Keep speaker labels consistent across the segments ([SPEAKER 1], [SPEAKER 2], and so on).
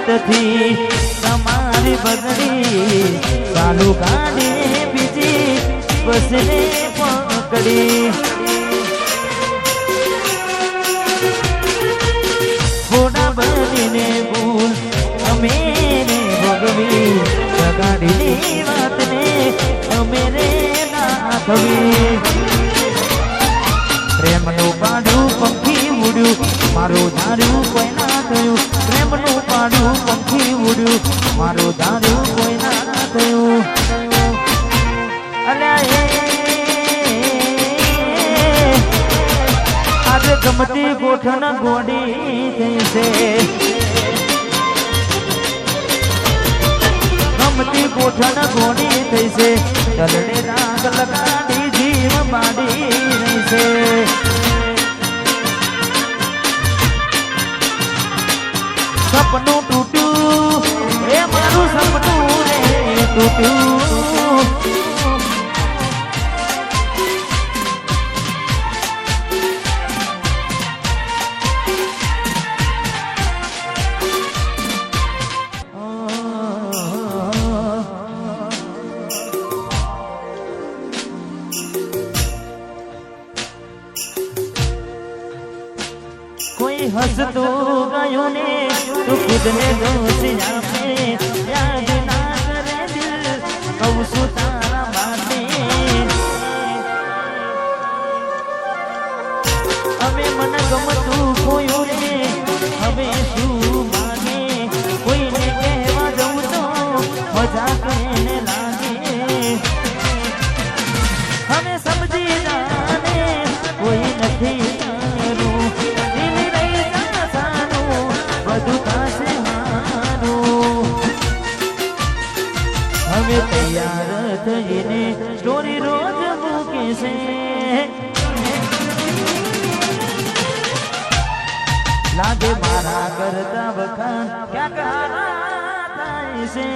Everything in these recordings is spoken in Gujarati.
[SPEAKER 1] થતી તમારી બગડી ચાલુ ગાડી બીજી બસને પકડી ઘોડા બનીને ભૂલ અમે ને ભોગવી ગાડીની વાતને અમે રે ના થવી પ્રેમનું પાડું પંખી ઉડ્યું મારું ધાર્યું કોઈ ના થયું પ્રેમનું પાડું પંખી ઉડ્યું મારું ધાર્યું કોઈ ના થયું અલ્યા આજે ગમતી ગોઠણ ગોડી થઈ છે ગમતી ગોઠણ ગોડી થઈ છે ચલડે રાગ લગાડી જીવ બાડી રહી છે સપનું તૂટ્યું એ મારું સપનું રે તૂટ્યું હસતું ગયું ને તું ખુદને દોષ આપે યાદ ના કરે દિલ કહું છું તારા માટે હવે મને ગમતું ખોયું રે હવે શું માગે કોઈને કહેવા જવું તો મજા કહીને લાગે હવે સમજી જાને કોઈ નથી હવે તૈયાર થઈને સ્ટોરી રોજ મૂકે છે લાગે મારા કરતા વખાણ ક્યાંક થાય છે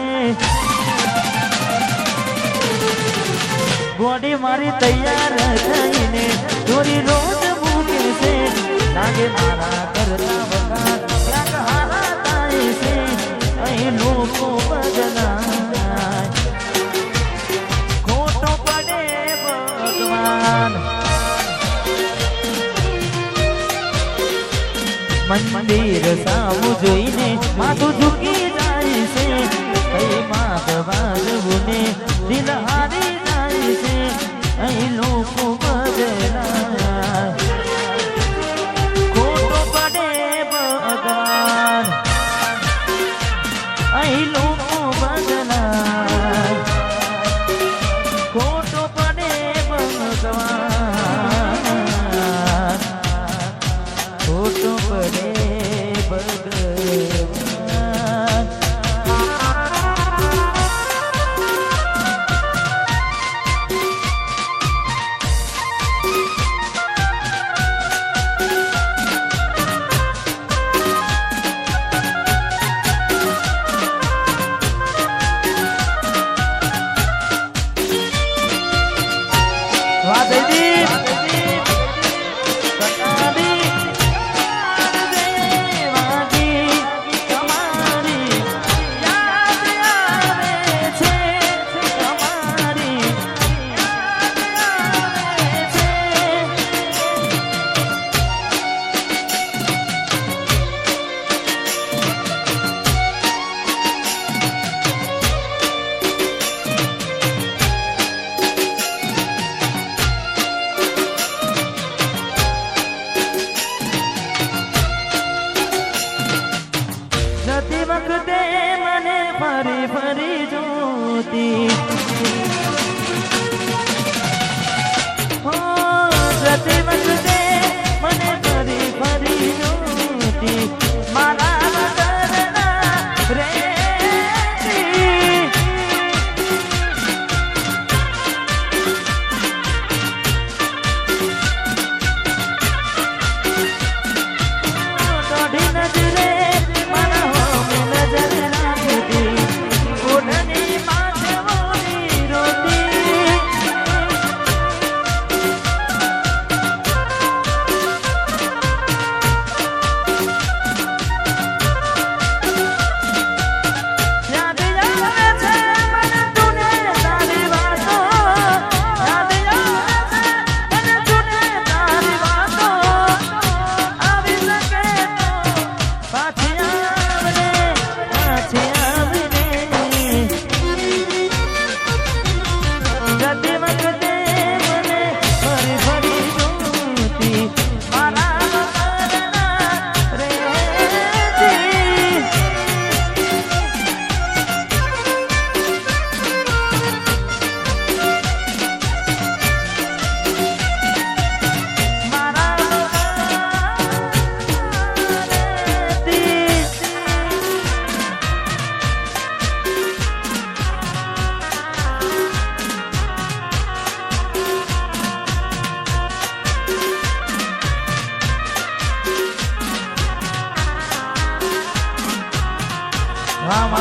[SPEAKER 1] બોડી મારી તૈયાર થઈને સ્ટોરી રોજ મૂકે છે લાગે મારા કરતા વખાણ ક્યાંક હારા થાય છે અહીં લોકો બદલાય ખોટો પડે ભગવાન મંદિર સામું જોઈને માથું ઝૂકી જાય છે કઈ માગવાનું ને દિલ હારી જાય છે અહીં લોકો બદલાય ખોટો પડે ભગવાન અહીં લોકો બદલાય ખોટો પડે ભગવાન ખોટો પડે ભગવાન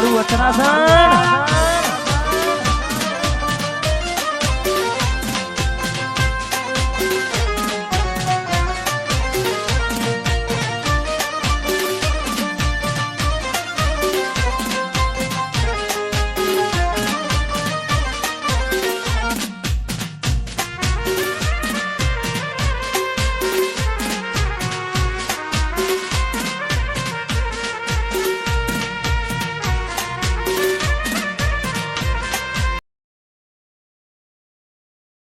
[SPEAKER 1] મારું વચનાસન